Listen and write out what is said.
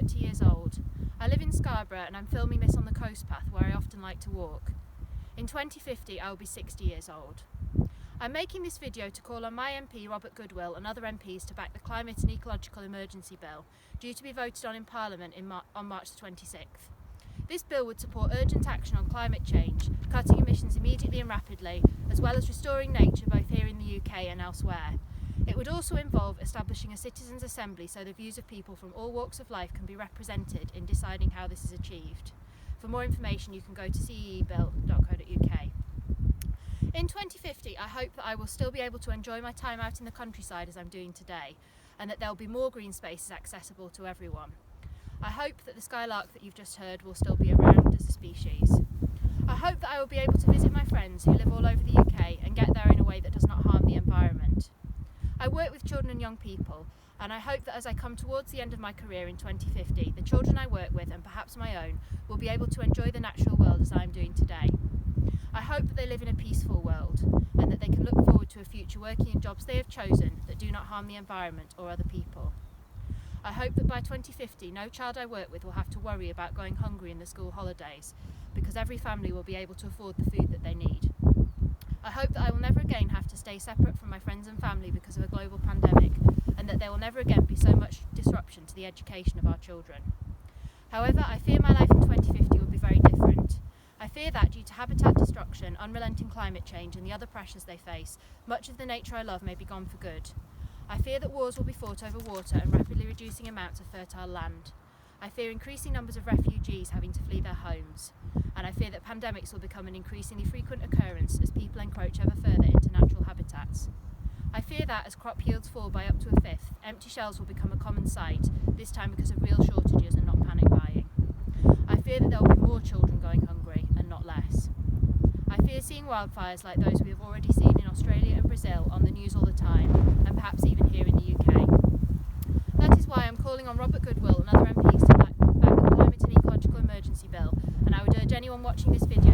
30 years old. I live in Scarborough and I'm filming this on the coast path where I often like to walk. In 2050 I will be 60 years old. I'm making this video to call on my MP Robert Goodwill and other MPs to back the Climate and Ecological Emergency Bill, due to be voted on in Parliament on March the 26th. This bill would support urgent action on climate change, cutting emissions immediately and rapidly, as well as restoring nature both here in the UK and elsewhere. It would also involve establishing a citizens' assembly so the views of people from all walks of life can be represented in deciding how this is achieved. For more information you can go to ceebill.co.uk. In 2050 I hope that I will still be able to enjoy my time out in the countryside as I'm doing today, and that there will be more green spaces accessible to everyone. I hope that the skylark that you've just heard will still be around as a species. I hope that I will be able to visit my friends who live all over the UK and get there in a way that does not harm the environment. I work with children and young people, and I hope that as I come towards the end of my career in 2050, the children I work with, and perhaps my own, will be able to enjoy the natural world as I am doing today. I hope that they live in a peaceful world, and that they can look forward to a future working in jobs they have chosen that do not harm the environment or other people. I hope that by 2050 no child I work with will have to worry about going hungry in the school holidays, because every family will be able to afford the food that they need. I hope that I will never again have to stay separate from my friends and family because of a global pandemic, and that there will never again be so much disruption to the education of our children. However, I fear my life in 2050 will be very different. I fear that due to habitat destruction, unrelenting climate change and the other pressures they face, much of the nature I love may be gone for good. I fear that wars will be fought over water and rapidly reducing amounts of fertile land. I fear increasing numbers of refugees having to flee their homes. And I fear that pandemics will become an increasingly frequent occurrence as people encroach ever further into natural habitats. I fear that as crop yields fall by up to a fifth, empty shelves will become a common sight, this time because of real shortages and not panic buying. I fear that there will be more children going hungry and not less. I fear seeing wildfires like those we have already seen in Australia and Brazil on the news all the time, and perhaps even here in the UK. That is why I'm calling on Robert Goodwill and other MPs to back the Climate and Ecological Emergency Bill, and I would urge anyone watching this video